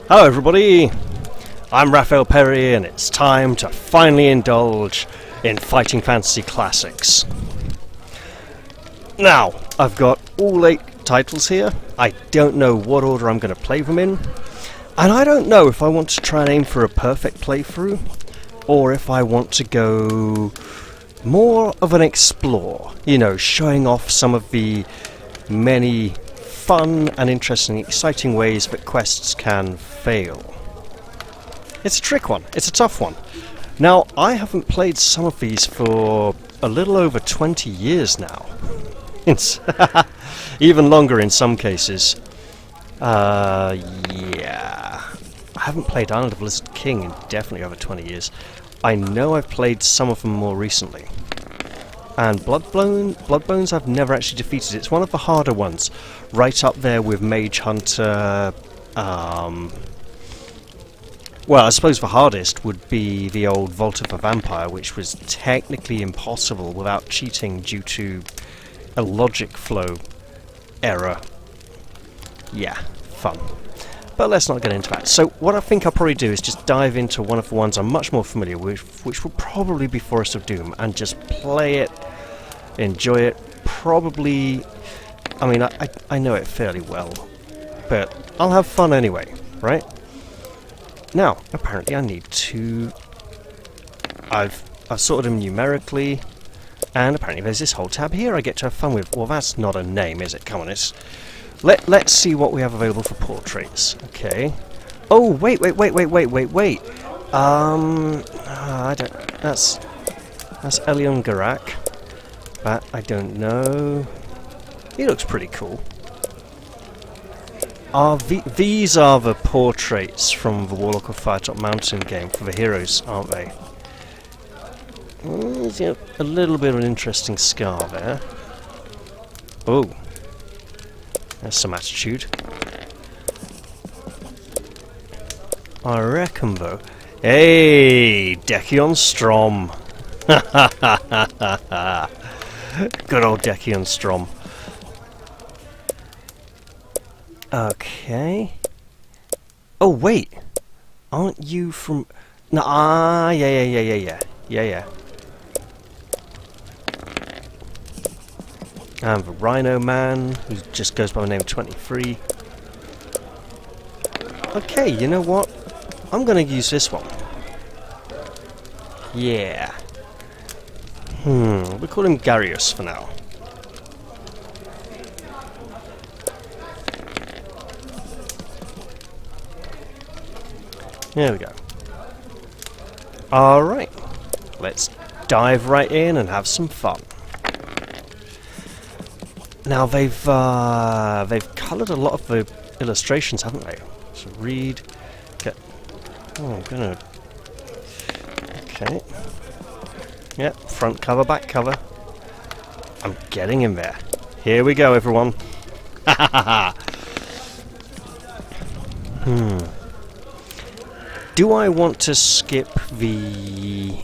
Hello everybody, I'm Raphael Perry and it's time to finally indulge in Fighting Fantasy Classics. Now, I've got all 8 titles here. I don't know what order I'm going to play them in, and I don't know if I want to try and aim for a perfect playthrough, or if I want to go more of an explore, showing off some of the many fun and interesting, exciting ways that quests can fail. It's a trick one. It's a tough one. Now, I haven't played some of these for a little over 20 years now. It's even longer in some cases. Yeah. I haven't played Island of Blizzard King in definitely over 20 years. I know I've played some of them more recently. And Bloodbones I've never actually defeated. It's one of the harder ones. Right up there with Mage Hunter. Well, I suppose the hardest would be the old Vault of the Vampire, which was technically impossible without cheating due to a logic flow error. Yeah, fun. But let's not get into that. So what I think I'll probably do is just dive into one of the ones I'm much more familiar with, which will probably be Forest of Doom, and just play it, enjoy it. Probably, I mean, I know it fairly well, but I'll have fun anyway, right? Now, apparently I need to... I've sorted them numerically, and apparently there's this whole tab here I get to have fun with. Well, that's not a name, is it? Come on, let's see what we have available for portraits. Okay. Oh, wait. I don't... That's Elion Garak. That I don't know. He looks pretty cool. These are the portraits from the Warlock of Firetop Mountain game for the heroes, aren't they? Yeah, a little bit of an interesting scar there. Oh. There's some attitude. I reckon, though. Hey, Decion Strom. Good old Decion Strom. Okay. Oh wait, aren't you from? No, yeah. And the Rhino Man, who just goes by the name 23. Okay, you know what? I'm gonna use this one. Yeah. We call him Garius for now. There we go. Alright. Let's dive right in and have some fun. Now they've coloured a lot of the illustrations, haven't they? So read, get. Oh, I'm gonna. Okay. Yep, front cover, back cover. I'm getting in there. Here we go, everyone. Do I want to skip the...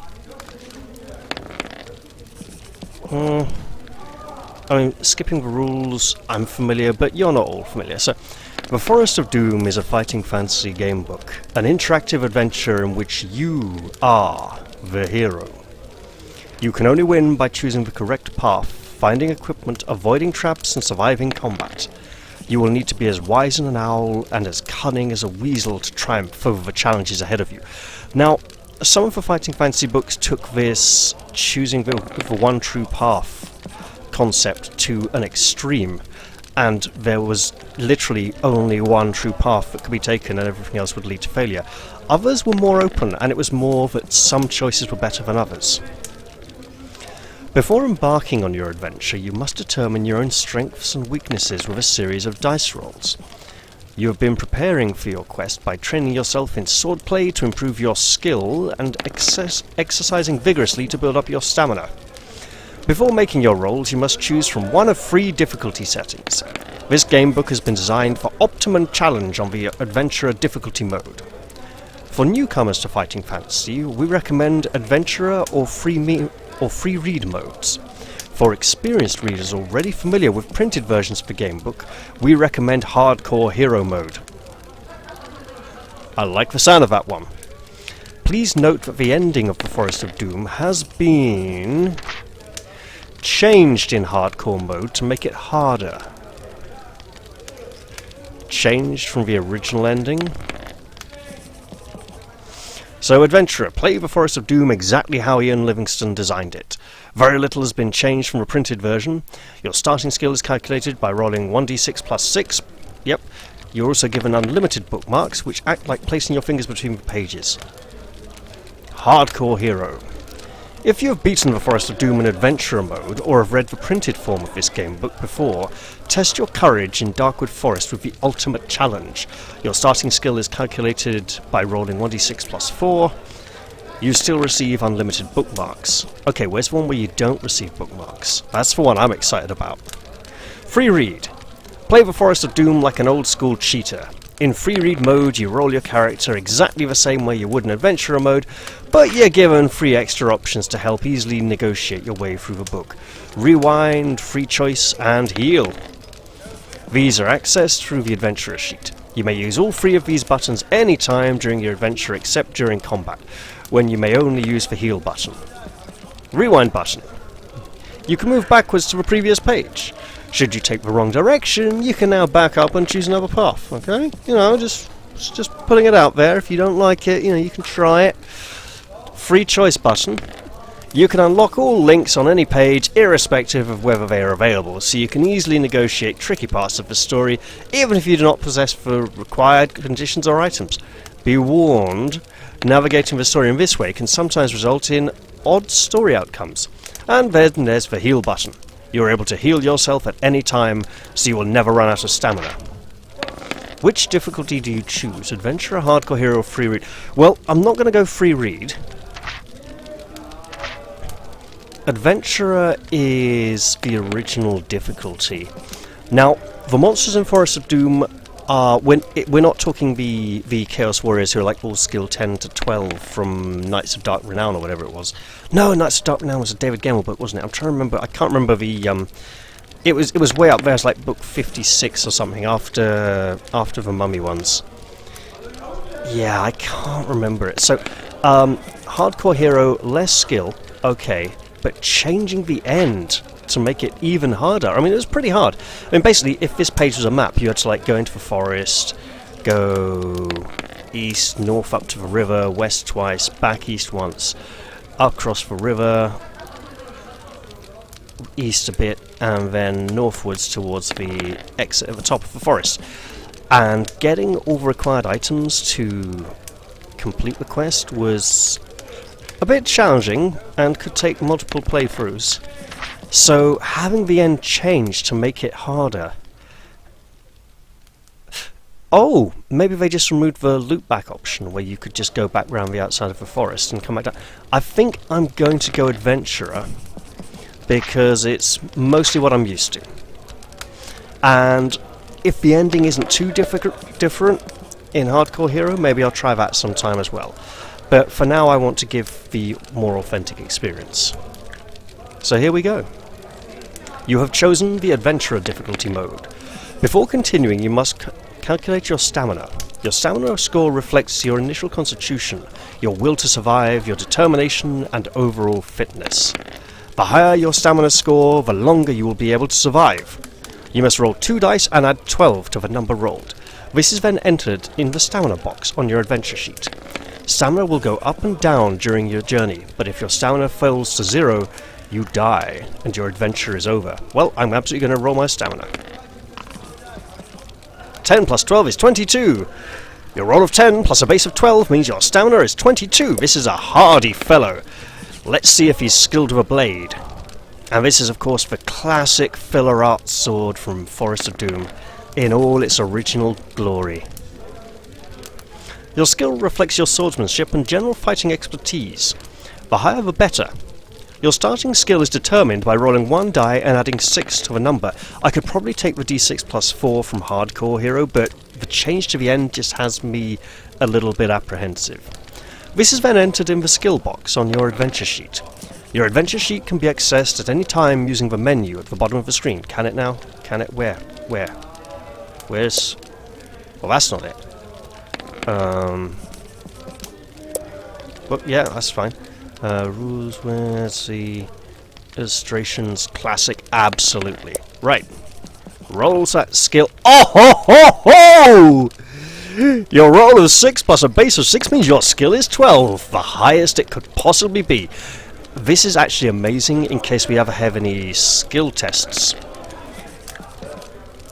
I mean, skipping the rules, I'm familiar, but you're not all familiar. So, The Forest of Doom is a fighting fantasy game book, an interactive adventure in which you are the hero. You can only win by choosing the correct path, finding equipment, avoiding traps, and surviving combat. You will need to be as wise as an owl and as cunning as a weasel to triumph over the challenges ahead of you. Now, some of the fighting fantasy books took this choosing the one true path concept to an extreme, and there was literally only one true path that could be taken and everything else would lead to failure. Others were more open, and it was more that some choices were better than others. Before embarking on your adventure, you must determine your own strengths and weaknesses with a series of dice rolls. You have been preparing for your quest by training yourself in swordplay to improve your skill and exercising vigorously to build up your stamina. Before making your rolls, you must choose from one of 3 difficulty settings. This gamebook has been designed for optimum challenge on the Adventurer difficulty mode. For newcomers to Fighting Fantasy, we recommend Adventurer or Free Read modes. For experienced readers already familiar with printed versions of the gamebook, we recommend Hardcore Hero mode. I like the sound of that one. Please note that the ending of the Forest of Doom has been changed in hardcore mode to make it harder. Changed from the original ending. So, Adventurer, play the Forest of Doom exactly how Ian Livingstone designed it. Very little has been changed from the printed version. Your starting skill is calculated by rolling 1d6 plus 6. Yep. You're also given unlimited bookmarks, which act like placing your fingers between the pages. Hardcore Hero. If you have beaten the Forest of Doom in Adventurer mode, or have read the printed form of this game book before, test your courage in Darkwood Forest with the Ultimate Challenge. Your starting skill is calculated by rolling 1d6 plus 4. You still receive unlimited bookmarks. Okay, where's the one where you don't receive bookmarks? That's the one I'm excited about. Free read. Play the Forest of Doom like an old school cheater. In free read mode, you roll your character exactly the same way you would in Adventurer mode, but you're given 3 extra options to help easily negotiate your way through the book. Rewind, free choice, and heal. These are accessed through the Adventurer sheet. You may use all 3 of these buttons any time during your adventure except during combat, when you may only use the heal button. Rewind button. You can move backwards to the previous page. Should you take the wrong direction, you can now back up and choose another path, okay? You know, just putting it out there. If you don't like it, you know, you can try it. Free choice button. You can unlock all links on any page, irrespective of whether they are available, so you can easily negotiate tricky parts of the story, even if you do not possess the required conditions or items. Be warned, navigating the story in this way can sometimes result in odd story outcomes. And then there's the heal button. You're able to heal yourself at any time, so you will never run out of stamina. Which difficulty do you choose? Adventurer, Hardcore Hero, or Free Read? Well, I'm not going to go Free Read. Adventurer is the original difficulty. Now, the monsters in Forest of Doom are... we're not talking the Chaos Warriors who are like all skill 10 to 12 from Knights of Dark Renown or whatever it was. No, Knights of Dark Renown was a David Gemmell book, wasn't it? I'm trying to remember. I can't remember the... It was way up there. It's like book 56 or something after the Mummy ones. Yeah, I can't remember it. So, Hardcore Hero, less skill, okay, but changing the end to make it even harder. I mean, it was pretty hard. I mean, basically, if this page was a map, you had to like go into the forest, go east, north up to the river, west twice, back east once, across the river, east a bit, and then northwards towards the exit at the top of the forest. And getting all the required items to complete the quest was a bit challenging and could take multiple playthroughs. So having the end change to make it harder... Oh, maybe they just removed the loop back option where you could just go back round the outside of the forest and come back down. I think I'm going to go Adventurer because it's mostly what I'm used to. And if the ending isn't too different in Hardcore Hero, maybe I'll try that sometime as well. But for now I want to give the more authentic experience. So here we go. You have chosen the Adventurer difficulty mode. Before continuing, you must calculate your stamina. Your stamina score reflects your initial constitution, your will to survive, your determination, and overall fitness. The higher your stamina score, the longer you will be able to survive. You must roll 2 dice and add 12 to the number rolled. This is then entered in the stamina box on your adventure sheet. Stamina will go up and down during your journey, but if your stamina falls to 0, you die, and your adventure is over. Well, I'm absolutely going to roll my stamina. 10 plus 12 is 22. Your roll of 10 plus a base of 12 means your stamina is 22. This is a hardy fellow. Let's see if he's skilled with a blade. And this is, of course, the classic filler art sword from Forest of Doom in all its original glory. Your skill reflects your swordsmanship and general fighting expertise. The higher the better. Your starting skill is determined by rolling 1 die and adding 6 to the number. I could probably take the d6 plus 4 from Hardcore Hero, but the change to the end just has me a little bit apprehensive. This is then entered in the skill box on your adventure sheet. Your adventure sheet can be accessed at any time using the menu at the bottom of the screen. Can it now? Can it? Where? Where's... Well, that's not it. But yeah, that's fine. Rules, let's see. Illustrations, classic, absolutely. Right. Rolls that skill. Oh ho ho ho! Your roll of 6 plus a base of 6 means your skill is 12, the highest it could possibly be. This is actually amazing in case we ever have any skill tests.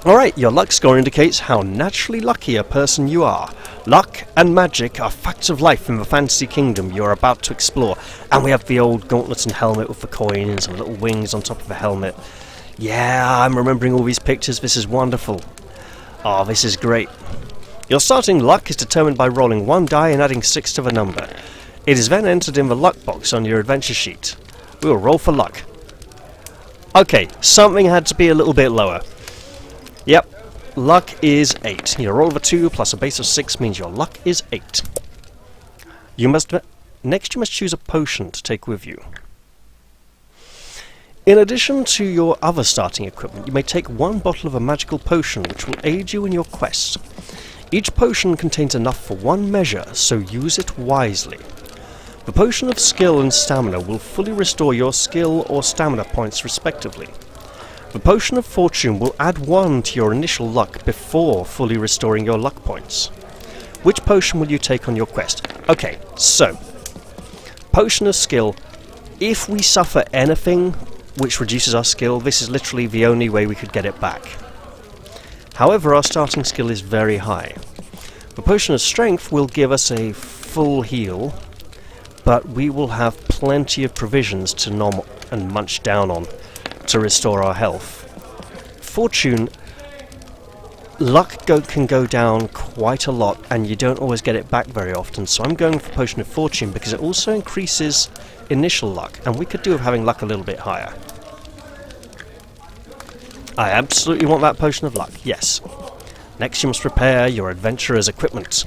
Alright, your luck score indicates how naturally lucky a person you are. Luck and magic are facts of life in the fantasy kingdom you are about to explore. And we have the old gauntlets and helmet with the coins and little wings on top of the helmet. Yeah, I'm remembering all these pictures, this is wonderful. Oh, this is great. Your starting luck is determined by rolling 1 die and adding 6 to the number. It is then entered in the luck box on your adventure sheet. We will roll for luck. Okay, something had to be a little bit lower. Yep, luck is 8. Your roll of a 2 plus a base of 6 means your luck is 8. Next you must choose a potion to take with you. In addition to your other starting equipment, you may take 1 bottle of a magical potion which will aid you in your quest. Each potion contains enough for 1 measure, so use it wisely. The potion of skill and stamina will fully restore your skill or stamina points respectively. The potion of fortune will add 1 to your initial luck before fully restoring your luck points. Which potion will you take on your quest? Okay, so, potion of skill. If we suffer anything which reduces our skill, this is literally the only way we could get it back. However, our starting skill is very high. The potion of strength will give us a full heal, but we will have plenty of provisions to nom and munch down on to restore our health. Fortune, luck can go down quite a lot and you don't always get it back very often, so I'm going for potion of fortune because it also increases initial luck, and we could do with having luck a little bit higher. I absolutely want that potion of luck, yes. Next you must prepare your adventurer's equipment.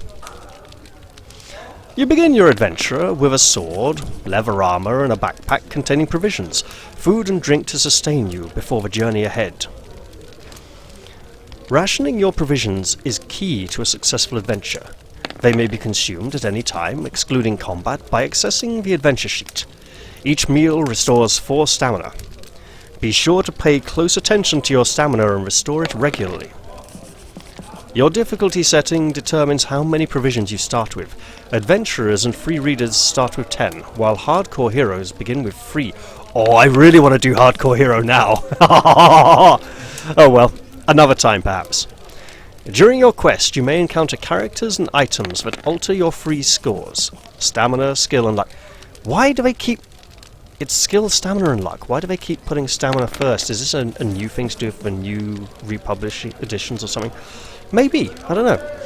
You begin your adventure with a sword, leather armour and a backpack containing provisions, food and drink to sustain you before the journey ahead. Rationing your provisions is key to a successful adventure. They may be consumed at any time, excluding combat, by accessing the adventure sheet. Each meal restores 4 stamina. Be sure to pay close attention to your stamina and restore it regularly. Your difficulty setting determines how many provisions you start with. Adventurers and free readers start with 10, while hardcore heroes begin with 3. Oh, I really want to do hardcore hero now! Oh well, another time perhaps. During your quest, you may encounter characters and items that alter your free scores. Stamina, skill and luck. Why do they keep... It's skill, stamina and luck. Why do they keep putting stamina first? Is this a new thing to do for new republishing editions or something? Maybe, I don't know.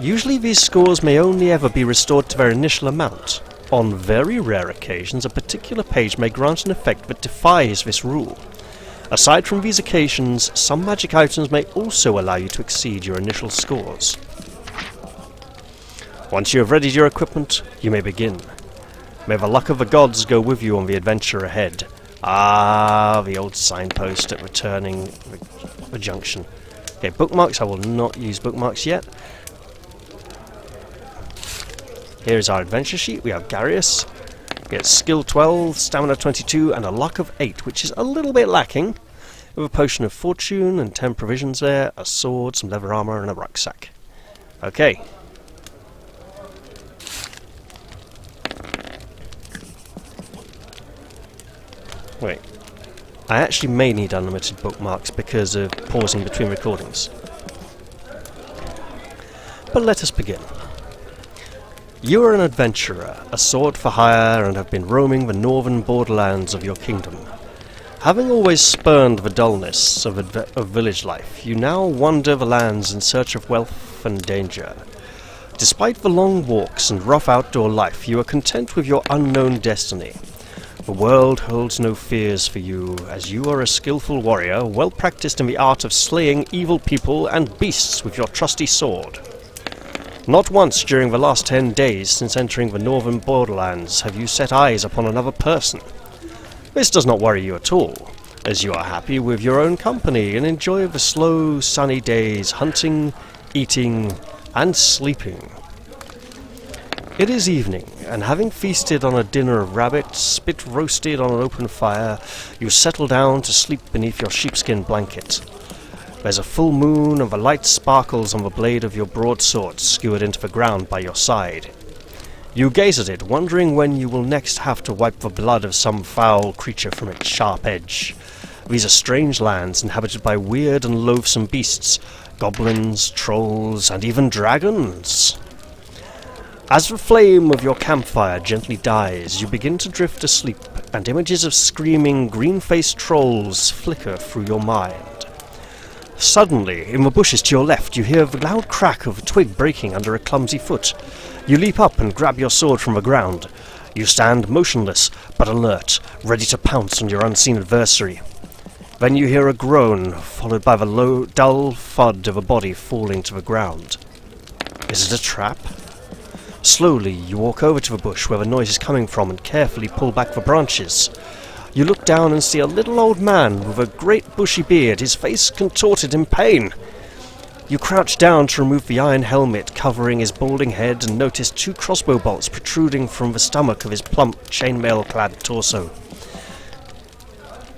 Usually these scores may only ever be restored to their initial amount. On very rare occasions, a particular page may grant an effect that defies this rule. Aside from these occasions, some magic items may also allow you to exceed your initial scores. Once you have readied your equipment, you may begin. May the luck of the gods go with you on the adventure ahead. Ah, the old signpost at returning the junction. Okay, bookmarks. I will not use bookmarks yet. Here is our adventure sheet. We have Garius. We get skill 12, stamina 22, and a luck of 8, which is a little bit lacking. We have a potion of fortune and 10 provisions there, a sword, some leather armor, and a rucksack. Okay. Wait. I actually may need unlimited bookmarks because of pausing between recordings. But let us begin. You are an adventurer, a sword for hire, and have been roaming the northern borderlands of your kingdom. Having always spurned the dullness of village life, you now wander the lands in search of wealth and danger. Despite the long walks and rough outdoor life, you are content with your unknown destiny. The world holds no fears for you, as you are a skillful warrior, well practiced in the art of slaying evil people and beasts with your trusty sword. Not once during the last 10 days since entering the northern borderlands have you set eyes upon another person. This does not worry you at all, as you are happy with your own company and enjoy the slow, sunny days hunting, eating, and sleeping It is evening, and having feasted on a dinner of rabbit, spit roasted on an open fire, you settle down to sleep beneath your sheepskin blanket. There's a full moon, and the light sparkles on the blade of your broadsword skewered into the ground by your side. You gaze at it, wondering when you will next have to wipe the blood of some foul creature from its sharp edge. These are strange lands inhabited by weird and loathsome beasts, goblins, trolls, and even dragons. As the flame of your campfire gently dies, you begin to drift asleep, and images of screaming, green-faced trolls flicker through your mind. Suddenly, in the bushes to your left, you hear the loud crack of a twig breaking under a clumsy foot. You leap up and grab your sword from the ground. You stand motionless, but alert, ready to pounce on your unseen adversary. Then you hear a groan, followed by the low, dull thud of a body falling to the ground. Is it a trap? Slowly, you walk over to the bush where the noise is coming from and carefully pull back the branches. You look down and see a little old man with a great bushy beard, his face contorted in pain. You crouch down to remove the iron helmet covering his balding head and notice 2 crossbow bolts protruding from the stomach of his plump, chainmail-clad torso.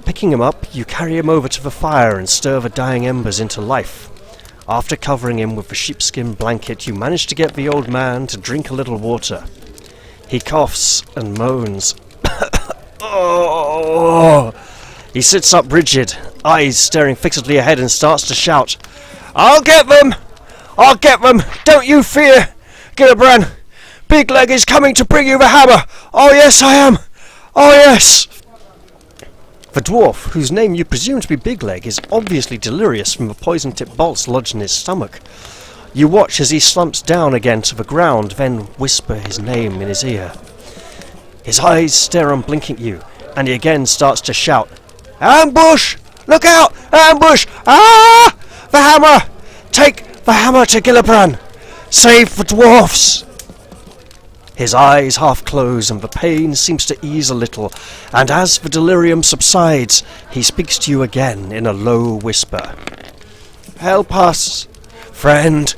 Picking him up, you carry him over to the fire and stir the dying embers into life. After covering him with the sheepskin blanket, you manage to get the old man to drink a little water. He coughs and moans. Oh! He sits up rigid, eyes staring fixedly ahead, and starts to shout, "I'll get them! I'll get them! Don't you fear! Gilibran! Big Leg is coming to bring you the hammer! Oh yes, I am! Oh yes!" The dwarf, whose name you presume to be Big Leg, is obviously delirious from the poison-tipped bolts lodged in his stomach. You watch as he slumps down again to the ground, then whisper his name in his ear. His eyes stare unblinking at you, and he again starts to shout, "Ambush! Look out! Ambush! Ah! The hammer! Take the hammer to Gilibran! Save the dwarfs!" His eyes half close, and the pain seems to ease a little, and as the delirium subsides, he speaks to you again in a low whisper. "Help us, friend!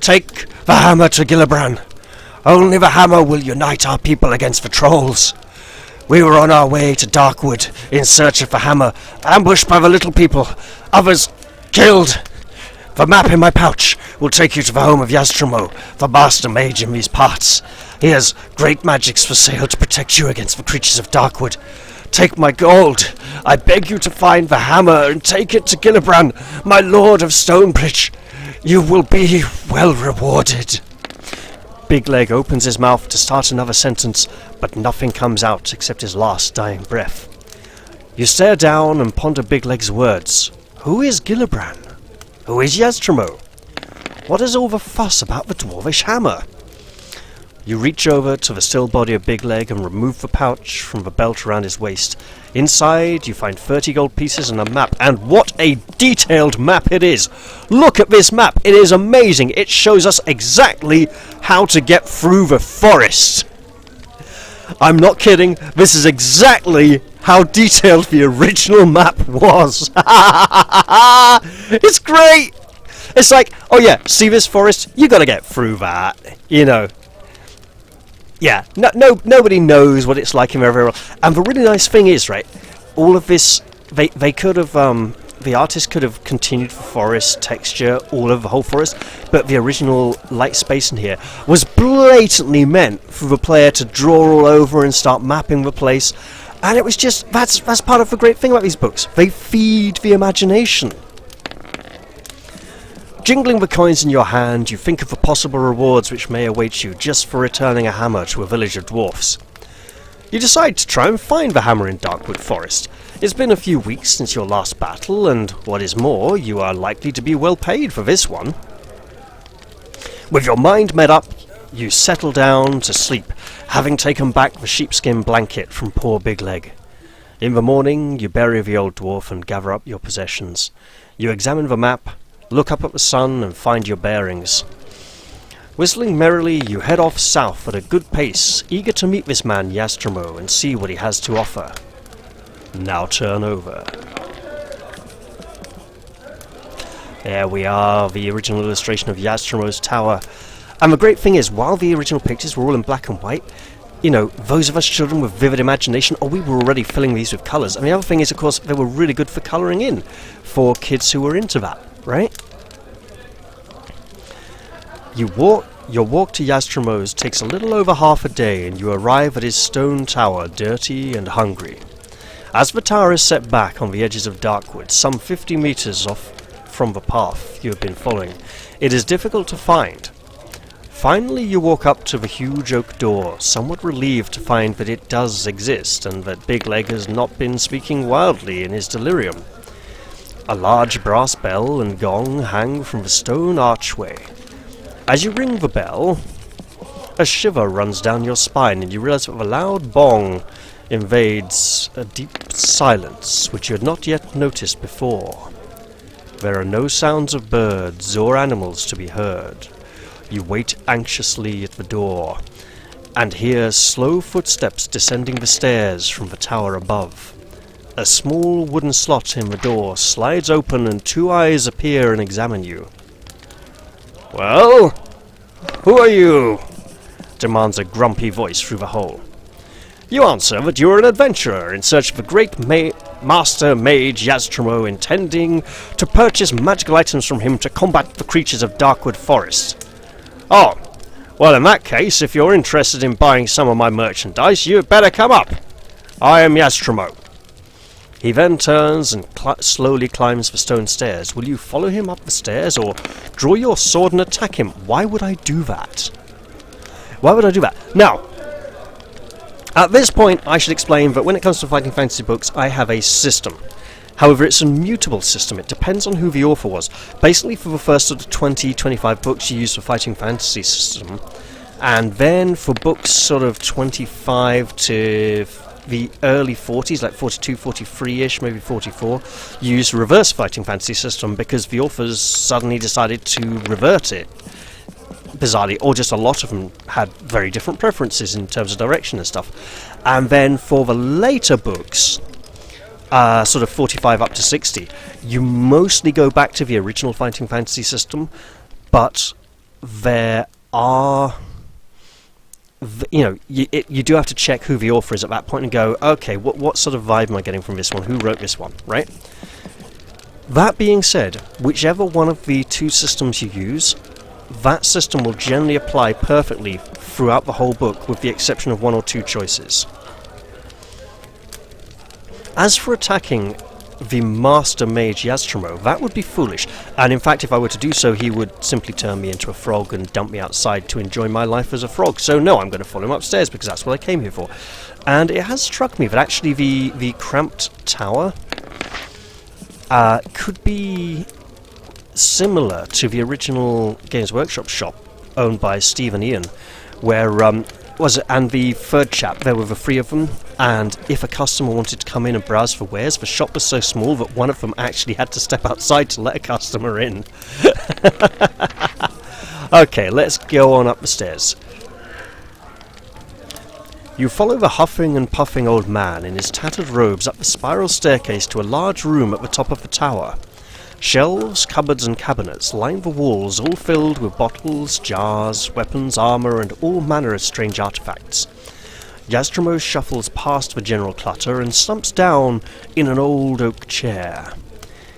Take the hammer to Gilibran! Only the hammer will unite our people against the trolls. We were on our way to Darkwood in search of the hammer, ambushed by the little people, others killed. The map in my pouch will take you to the home of Yaztromo, the master mage in these parts. He has great magics for sale to protect you against the creatures of Darkwood. Take my gold. I beg you to find the hammer and take it to Gilibran, my lord of Stonebridge. You will be well rewarded." Big Leg opens his mouth to start another sentence, but nothing comes out except his last dying breath. You stare down and ponder Big Leg's words. Who is Gilibran? Who is Yaztromo? What is all the fuss about the dwarvish hammer? You reach over to the still body of Big Leg and remove the pouch from the belt around his waist. Inside, you find 30 gold pieces and a map, and what a detailed map it is! Look at this map, it is amazing! It shows us exactly how to get through the forest! I'm not kidding, this is exactly how detailed the original map was! It's great! It's like, oh yeah, see this forest? You gotta get through that, you know. Yeah, nobody knows what it's like in every world. And the really nice thing is, right, all of this, they could have, the artist could have continued the forest texture all over the whole forest, but the original light space in here was blatantly meant for the player to draw all over and start mapping the place. And it was just, that's part of the great thing about these books. They feed the imagination. Jingling the coins in your hand, you think of the possible rewards which may await you just for returning a hammer to a village of dwarfs. You decide to try and find the hammer in Darkwood Forest. It's been a few weeks since your last battle, and what is more, you are likely to be well paid for this one. With your mind made up, you settle down to sleep, having taken back the sheepskin blanket from poor Big Leg. In the morning, you bury the old dwarf and gather up your possessions. You examine the map, look up at the sun and find your bearings. Whistling merrily, you head off south at a good pace, eager to meet this man Yaztromo and see what he has to offer. Now turn over. There we are, the original illustration of Yaztromo's tower. And the great thing is, while the original pictures were all in black and white, you know, those of us children with vivid imagination, we were already filling these with colours. And the other thing is, of course, they were really good for colouring in for kids who were into that, right? Your walk to Yaztramo's takes a little over half a day, and you arrive at his stone tower, dirty and hungry. As the tower is set back on the edges of Darkwood, some 50 metres off from the path you have been following, it is difficult to find. Finally, you walk up to the huge oak door, somewhat relieved to find that it does exist, and that Big Leg has not been speaking wildly in his delirium. A large brass bell and gong hang from the stone archway. As you ring the bell, a shiver runs down your spine, and you realize that the loud bong invades a deep silence which you had not yet noticed before. There are no sounds of birds or animals to be heard. You wait anxiously at the door, and hear slow footsteps descending the stairs from the tower above. A small wooden slot in the door slides open, and 2 eyes appear and examine you. "Well, who are you?" demands a grumpy voice through the hole. You answer that you are an adventurer in search of a great master mage Yaztramo, intending to purchase magical items from him to combat the creatures of Darkwood Forest. "Oh, well, in that case, if you're interested in buying some of my merchandise, you had better come up. I am Yaztramo." He then turns and slowly climbs the stone stairs. Will you follow him up the stairs, or draw your sword and attack him? Why would I do that? Why would I do that? Now, at this point, I should explain that when it comes to fighting fantasy books, I have a system. However, it's a mutable system. It depends on who the author was. Basically, for the first sort of 20-25 books, you use the fighting fantasy system. And then for books sort of 25 to the early 40s, like 42, 43-ish, maybe 44, you use the reverse fighting fantasy system because the authors suddenly decided to revert it. Bizarrely, or just a lot of them had very different preferences in terms of direction and stuff. And then for the later books, sort of 45 up to 60, you mostly go back to the original fighting fantasy system, but there are, you do have to check who the author is at that point and go, okay, what sort of vibe am I getting from this one? Who wrote this one, right? That being said, whichever one of the two systems you use, that system will generally apply perfectly throughout the whole book, with the exception of 1 or 2 choices. As for attacking the Master Mage Yaztramo, that would be foolish, and in fact if I were to do so, he would simply turn me into a frog and dump me outside to enjoy my life as a frog. So no, I'm going to follow him upstairs because that's what I came here for. And it has struck me that actually the cramped tower could be similar to the original Games Workshop shop owned by Steve and Ian, where and the third chap, there were the 3 of them, and if a customer wanted to come in and browse for wares, the shop was so small that one of them actually had to step outside to let a customer in. Okay, let's go on up the stairs. You follow the huffing and puffing old man in his tattered robes up the spiral staircase to a large room at the top of the tower. Shelves, cupboards and cabinets line the walls, all filled with bottles, jars, weapons, armour and all manner of strange artefacts. Yaztramo shuffles past the general clutter and slumps down in an old oak chair.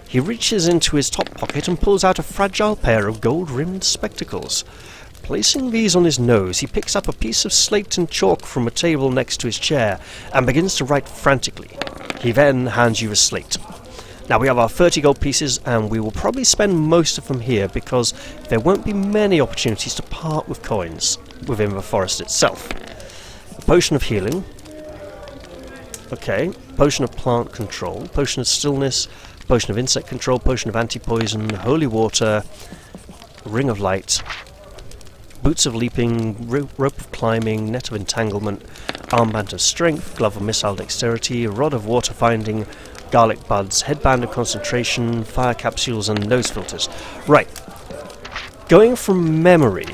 He reaches into his top pocket and pulls out a fragile pair of gold-rimmed spectacles. Placing these on his nose, he picks up a piece of slate and chalk from a table next to his chair and begins to write frantically. He then hands you a slate. Now we have our 30 gold pieces, and we will probably spend most of them here because there won't be many opportunities to part with coins within the forest itself. A potion of healing. Okay. Potion of plant control. Potion of stillness. Potion of insect control. Potion of anti-poison. Holy water. Ring of light. Boots of leaping. Rope of climbing. Net of entanglement. Armband of strength. Glove of missile dexterity. Rod of water finding. Garlic buds, headband of concentration, fire capsules and nose filters. Right. Going from memory,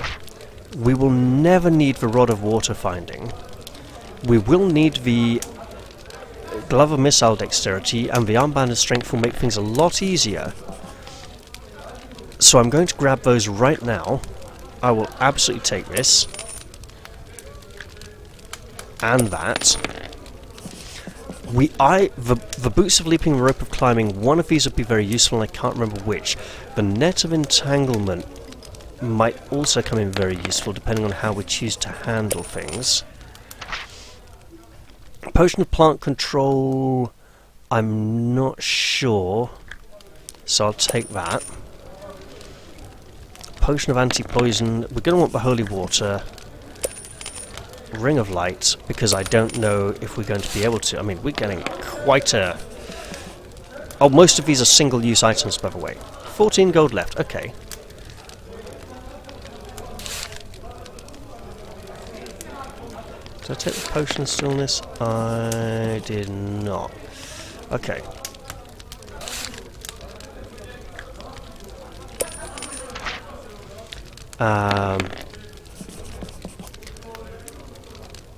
we will never need the rod of water finding. We will need the glove of missile dexterity, and the armband of strength will make things a lot easier. So I'm going to grab those right now. I will absolutely take this. And that. The boots of leaping, the rope of climbing, one of these would be very useful, and I can't remember which. The net of entanglement might also come in very useful, depending on how we choose to handle things. Potion of plant control, I'm not sure, so I'll take that. Potion of anti-poison, we're going to want the holy water. Ring of light, because I don't know if we're going to be able to. I mean, we're getting quite a... Oh, most of these are single-use items, by the way. 14 gold left, okay. Did I take the potion of stillness? I did not. Okay.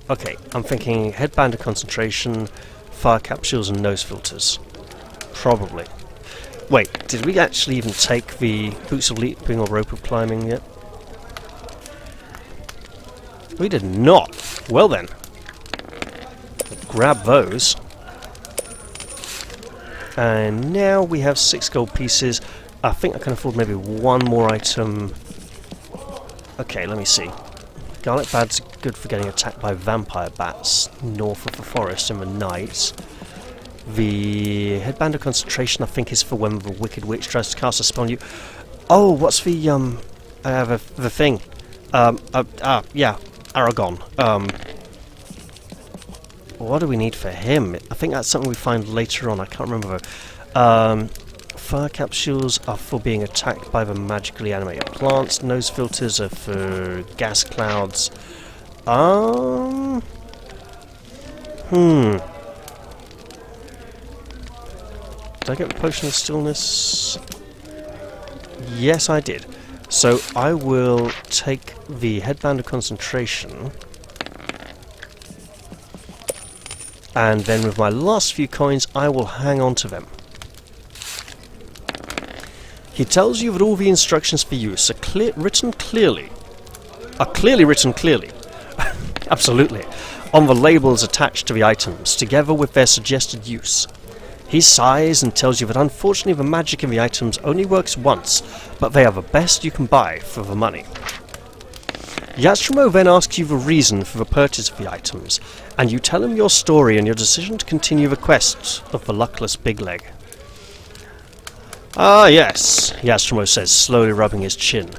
Okay, I'm thinking headband of concentration, fire capsules and nose filters. Probably. Wait, did we actually even take the boots of leaping or rope of climbing yet? We did not. Well then. Grab those. And now we have 6 gold pieces. I think I can afford maybe one more item. Okay, let me see. Garlic bad's good for getting attacked by vampire bats north of the forest in the night. The headband of concentration, I think, is for when the wicked witch tries to cast a spell on you. Oh, what's the the thing? Yeah, Aragon. What do we need for him? I think that's something we find later on. I can't remember though. Fire capsules are for being attacked by the magically animated plants. Nose filters are for gas clouds. Did I get the potion of stillness? Yes, I did. So I will take the headband of concentration. And then with my last few coins, I will hang on to them. He tells you that all the instructions for use are clearly written clearly. Absolutely. On the labels attached to the items, together with their suggested use. He sighs and tells you that unfortunately the magic in the items only works once, but they are the best you can buy for the money. Yastromo then asks you the reason for the purchase of the items, and you tell him your story and your decision to continue the quest of the luckless big leg. Ah, yes, Yastromo says, slowly rubbing his chin.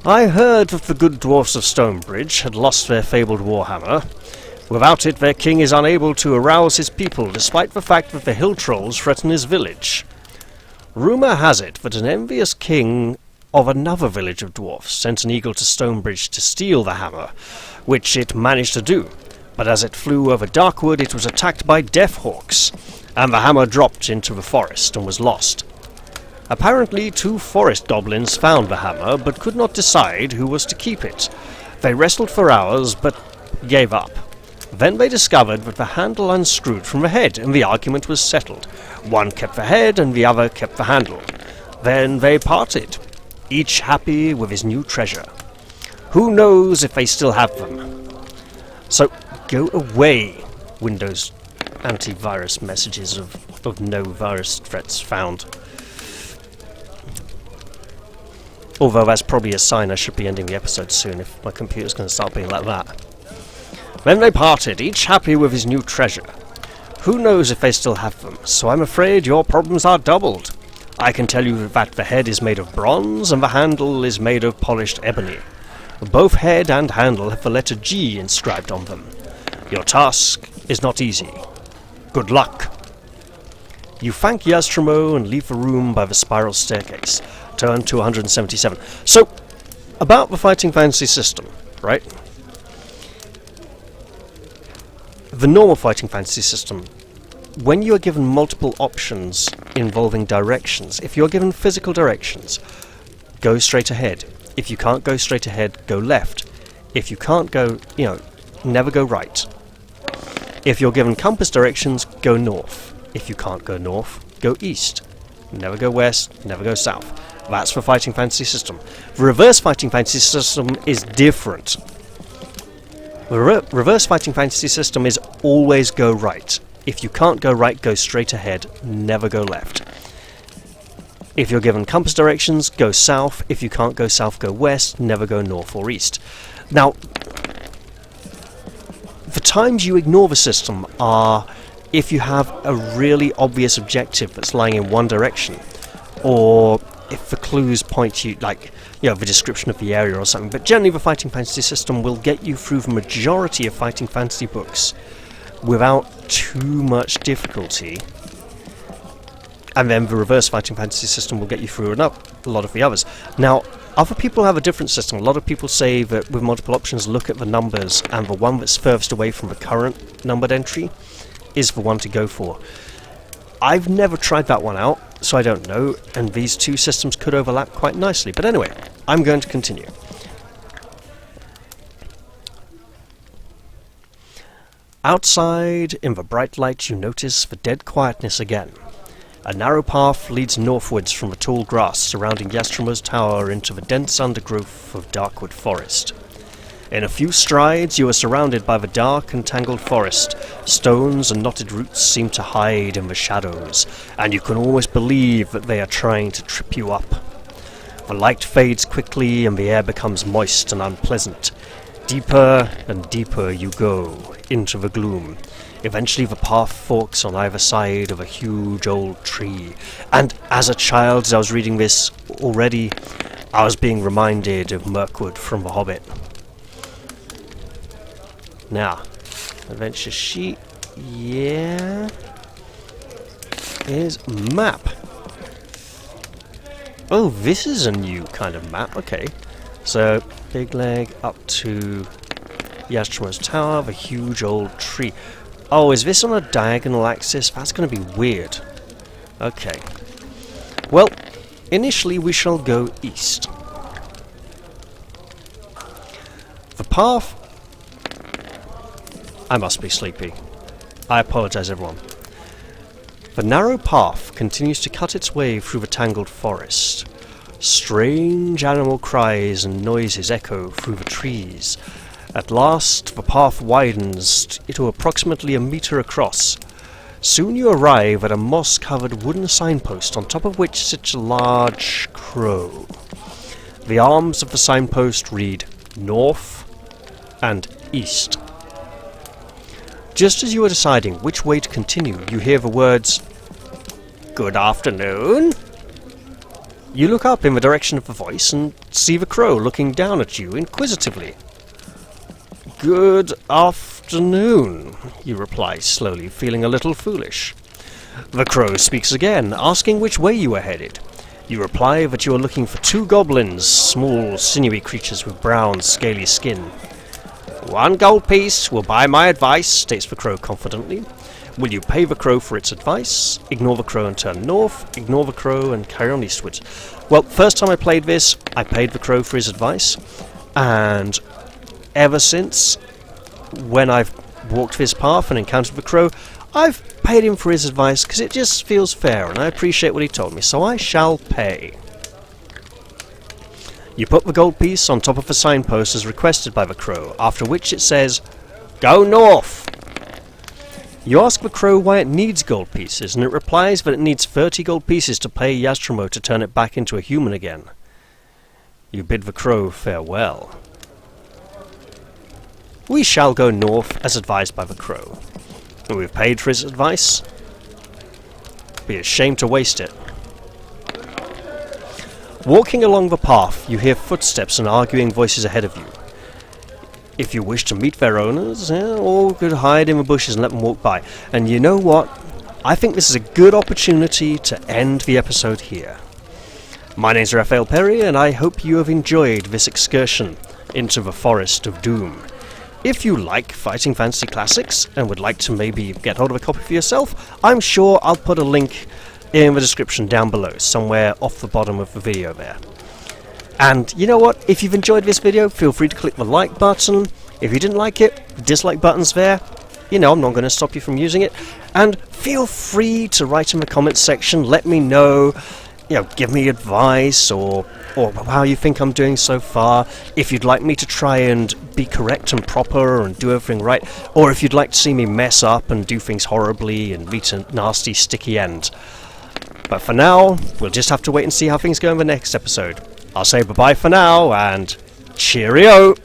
I heard that the good dwarfs of Stonebridge had lost their fabled Warhammer. Without it, their king is unable to arouse his people, despite the fact that the hill trolls threaten his village. Rumour has it that an envious king of another village of dwarfs sent an eagle to Stonebridge to steal the hammer, which it managed to do, but as it flew over Darkwood it was attacked by death hawks, and the hammer dropped into the forest and was lost. Apparently 2 forest goblins found the hammer, but could not decide who was to keep it. They wrestled for hours, but gave up. Then they discovered that the handle unscrewed from the head, and the argument was settled. One kept the head, and the other kept the handle. Then they parted, each happy with his new treasure. Who knows if they still have them? So, go away, Windows antivirus messages of no virus threats found. Although that's probably a sign I should be ending the episode soon if my computer's going to start being like that. Then they parted, each happy with his new treasure. Who knows if they still have them, so I'm afraid your problems are doubled. I can tell you that the head is made of bronze and the handle is made of polished ebony. Both head and handle have the letter G inscribed on them. Your task is not easy. Good luck. You thank Yastromo and leave the room by the spiral staircase. Turn to 177. So, about the fighting fantasy system, right? The normal fighting fantasy system, when you are given multiple options involving directions, if you're given physical directions, go straight ahead. If you can't go straight ahead, go left. If you can't go, never go right. If you're given compass directions, go north. If you can't go north, go east. Never go west, never go south. That's the Fighting Fantasy system. The Reverse Fighting Fantasy system is different. The Reverse Fighting Fantasy system is always go right. If you can't go right, go straight ahead, never go left. If you're given compass directions, go south. If you can't go south, go west, never go north or east. Now, the times you ignore the system are if you have a really obvious objective that's lying in one direction, or if the clues point you, like, you know, the description of the area or something. But generally the Fighting Fantasy system will get you through the majority of Fighting Fantasy books without too much difficulty. And then the Reverse Fighting Fantasy system will get you through a lot of the others. Now, other people have a different system. A lot of people say that with multiple options, look at the numbers, and the one that's furthest away from the current numbered entry is the one to go for. I've never tried that one out, so I don't know, and these two systems could overlap quite nicely. But anyway, I'm going to continue. Outside, in the bright light, you notice the dead quietness again. A narrow path leads northwards from the tall grass surrounding Yastrimo's tower into the dense undergrowth of darkwood forest. In a few strides you are surrounded by the dark and tangled forest. Stones and knotted roots seem to hide in the shadows, and you can almost believe that they are trying to trip you up. The light fades quickly and the air becomes moist and unpleasant. Deeper and deeper you go into the gloom. Eventually the path forks on either side of a huge old tree, and as a child, as I was reading this already, I was being reminded of Mirkwood from The Hobbit. Now, adventure sheet, yeah, here's map. Oh, this is a new kind of map, okay. So, Big Leg up to Yastrimo's tower, the huge old tree. Oh, is this on a diagonal axis? That's going to be weird. Okay. Well, initially we shall go east. The path... I must be sleepy. I apologise, everyone. The narrow path continues to cut its way through the tangled forest. Strange animal cries and noises echo through the trees. At last, the path widens to approximately a metre across. Soon you arrive at a moss-covered wooden signpost on top of which sits a large crow. The arms of the signpost read North and East. Just as you are deciding which way to continue, you hear the words, "Good afternoon." You look up in the direction of the voice and see the crow looking down at you inquisitively. "Good afternoon," you reply slowly, feeling a little foolish. The crow speaks again, asking which way you are headed. You reply that you are looking for two goblins, small, sinewy creatures with brown, scaly skin. "1 gold piece will buy my advice," states the crow confidently. Will you pay the crow for its advice, ignore the crow and turn north, ignore the crow and carry on eastwards? Well, first time I played this, I paid the crow for his advice, and ever since, when I've walked this path and encountered the crow, I've paid him for his advice because it just feels fair and I appreciate what he told me, so I shall pay. You put the gold piece on top of the signpost as requested by the crow, after which it says, "Go north!" You ask the crow why it needs gold pieces, and it replies that it needs 30 gold pieces to pay Yastrimo to turn it back into a human again. You bid the crow farewell. We shall go north as advised by the crow. We've paid for his advice. Be ashamed to waste it. Walking along the path, you hear footsteps and arguing voices ahead of you. If you wish to meet their owners, or could hide in the bushes and let them walk by. And you know what? I think this is a good opportunity to end the episode here. My name's Raphael Perry, and I hope you have enjoyed this excursion into the Forest of Doom. If you like Fighting Fantasy Classics and would like to maybe get hold of a copy for yourself, I'm sure I'll put a link in the description down below, somewhere off the bottom of the video there. And you know what? If you've enjoyed this video, feel free to click the like button. If you didn't like it, the dislike button's there. You know, I'm not going to stop you from using it. And feel free to write in the comments section, let me know give me advice or how you think I'm doing so far. If you'd like me to try and be correct and proper and do everything right, or if you'd like to see me mess up and do things horribly and reach a nasty, sticky end. But for now, we'll just have to wait and see how things go in the next episode. I'll say bye-bye for now, and cheerio!